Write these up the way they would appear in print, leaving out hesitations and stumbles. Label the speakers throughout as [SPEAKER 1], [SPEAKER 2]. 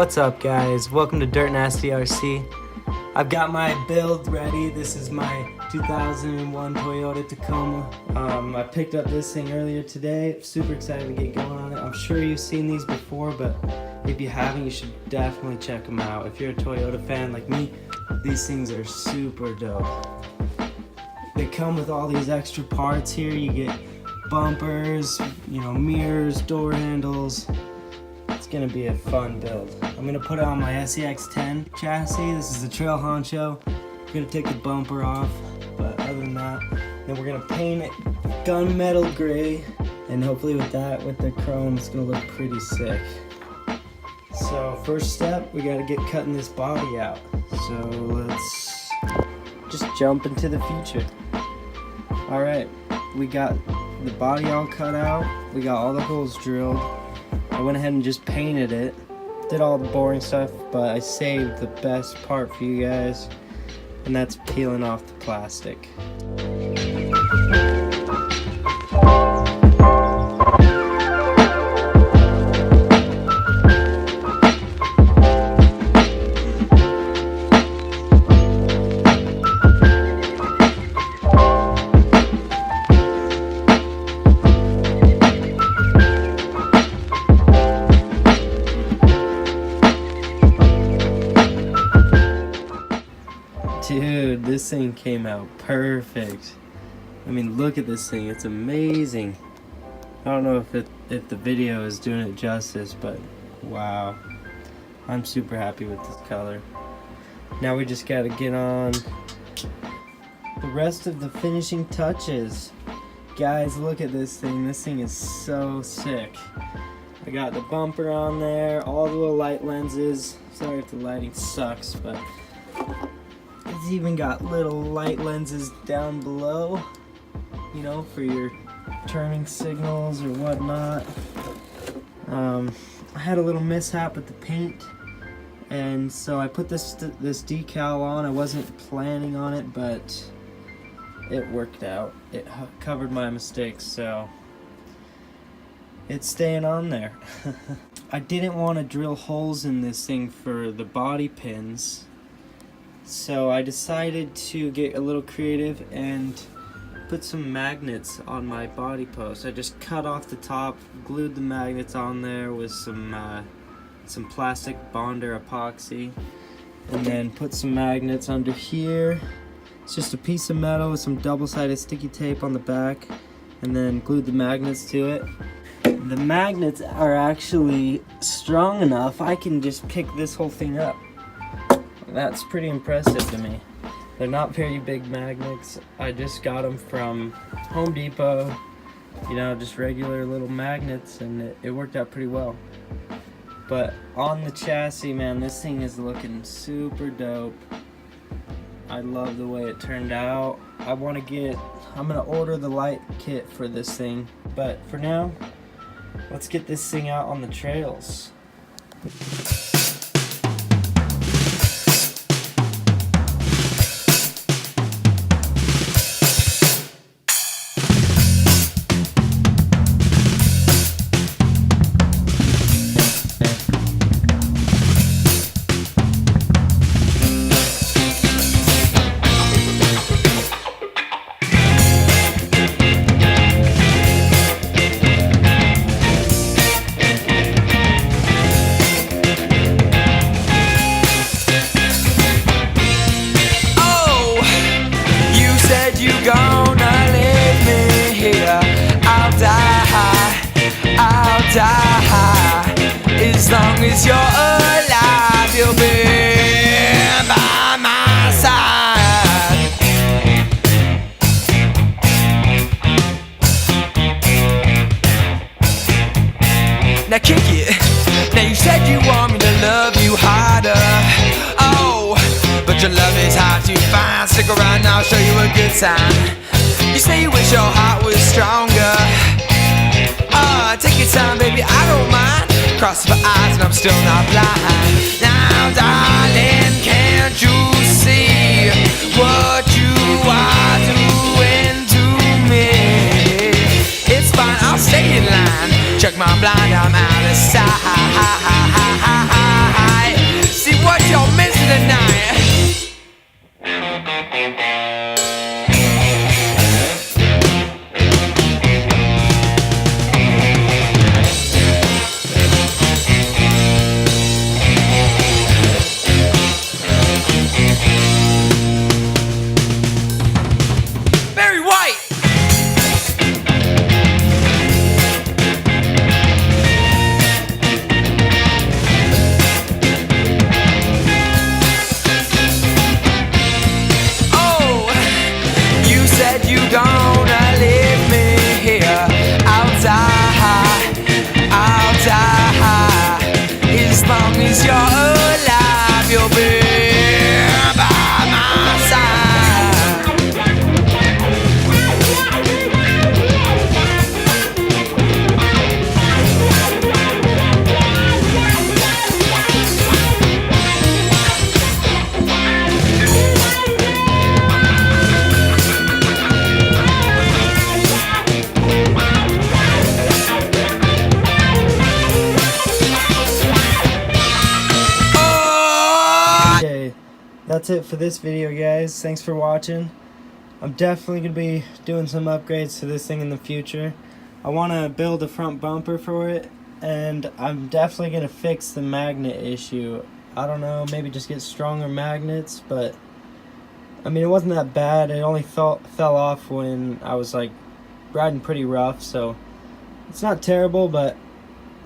[SPEAKER 1] What's up, guys? Welcome to Dirt Nasty RC. I've got my build ready. This is my 2001 Toyota Tacoma. I picked up this thing earlier today. Super excited to get going on it. I'm sure you've seen these before, but if you haven't, you should definitely check them out. If you're a Toyota fan like me, these things are super dope. They come with all these extra parts here. You get bumpers, mirrors, door handles. It's gonna be a fun build. I'm gonna put it on my SEX10 chassis. This is the Trail Honcho. We're gonna take the bumper off, but other than that, then we're gonna paint it gunmetal gray, and hopefully with the chrome, it's gonna look pretty sick. So first step, we gotta get cutting this body out. So let's just jump into the future. All right, we got the body all cut out. We got all the holes drilled. I went ahead and just painted it. Did all the boring stuff, but I saved the best part for you guys, and that's peeling off the plastic. Dude, this thing came out perfect. I mean, look at this thing. It's amazing. I don't know if the video is doing it justice, but wow. I'm super happy with this color. Now we just gotta get on the rest of the finishing touches. Guys, look at this thing. This thing is so sick. I got the bumper on there, all the little light lenses. Sorry if the lighting sucks, but it's even got little light lenses down below, for your turning signals or whatnot. I had a little mishap with the paint, and so I put this decal on. I wasn't planning on it, but it worked out. It covered my mistakes, so it's staying on there. I didn't want to drill holes in this thing for the body pins, so I decided to get a little creative and put some magnets on my body post. I just cut off the top, glued the magnets on there with some plastic bonder epoxy, and then put some magnets under here. It's just a piece of metal with some double-sided sticky tape on the back, and then glued the magnets to it. The magnets are actually strong enough I can just pick this whole thing up. That's pretty impressive to me. They're not very big magnets. I just got them from Home Depot, just regular little magnets, and it worked out pretty well. But on the chassis, man, this thing is looking super dope. I love the way it turned out. I'm gonna order the light kit for this thing, but for now, let's get this thing out on the trails.
[SPEAKER 2] As long as you're alive, you'll be by my side. Now kick it. Now you said you want me to love you harder. Oh, but your love is hard to find. Stick around, I'll show you a good sign. You say you wish your heart was stronger. Take your time, baby, I don't mind. Cross my eyes and I'm still not blind. Now, darling, can't you see what you are doing to me? It's fine, I'll stay in line. Check my blind, I'm out of sight.
[SPEAKER 1] that's it for this video, guys. Thanks for watching. I'm definitely going to be doing some upgrades to this thing in the future. I want to build a front bumper for it, and I'm definitely going to fix the magnet issue. I don't know, maybe just get stronger magnets, but I mean, it wasn't that bad. It only fell off when I was like riding pretty rough, so it's not terrible, but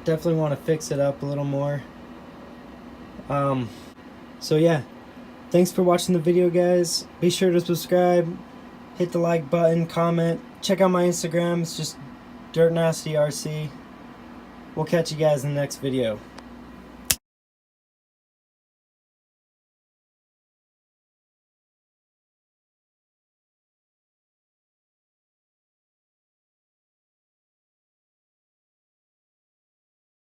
[SPEAKER 1] definitely want to fix it up a little more. So yeah, thanks for watching the video, guys. Be sure to subscribe, hit the like button, comment, check out my Instagram. It's just Dirt Nasty RC. We'll catch you guys in the next video.